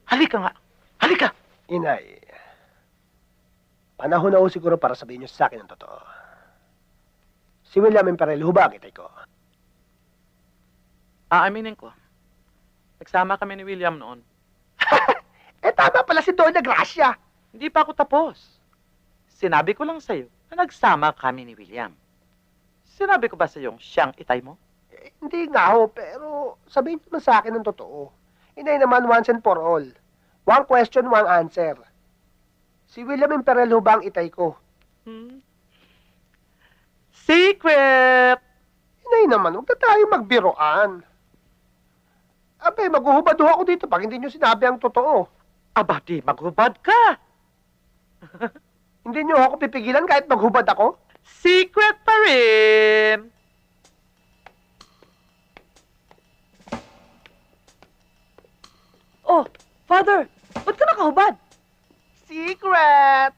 Halika nga. Halika. Inay, panahon na ho siguro para sabihin niyo sa akin ang totoo. Si William Imperel, ho ba ang itay ko? Aaminin ko. Nagsama kami ni William noon. Tama pala si Doña Gracia. Hindi pa ako tapos. Sinabi ko lang sa'yo na nagsama kami ni William. Sinabi ko ba sa'yo siyang itay mo? Hindi nga ho, pero sabihin niyo sa akin ang totoo. Inay naman once and for all. One question, one answer. Si William Imperel ho ba ang itay ko? Secret! Inay naman, huwag na tayo magbiroan. Abe, maghuhubad ho ako dito pag hindi niyo sinabi ang totoo. Aba, di maghubad ka. Hindi niyo ako pipigilan kahit maghubad ako? Secret pa rin. Oh, Father, ba't ka nakahubad? Secret!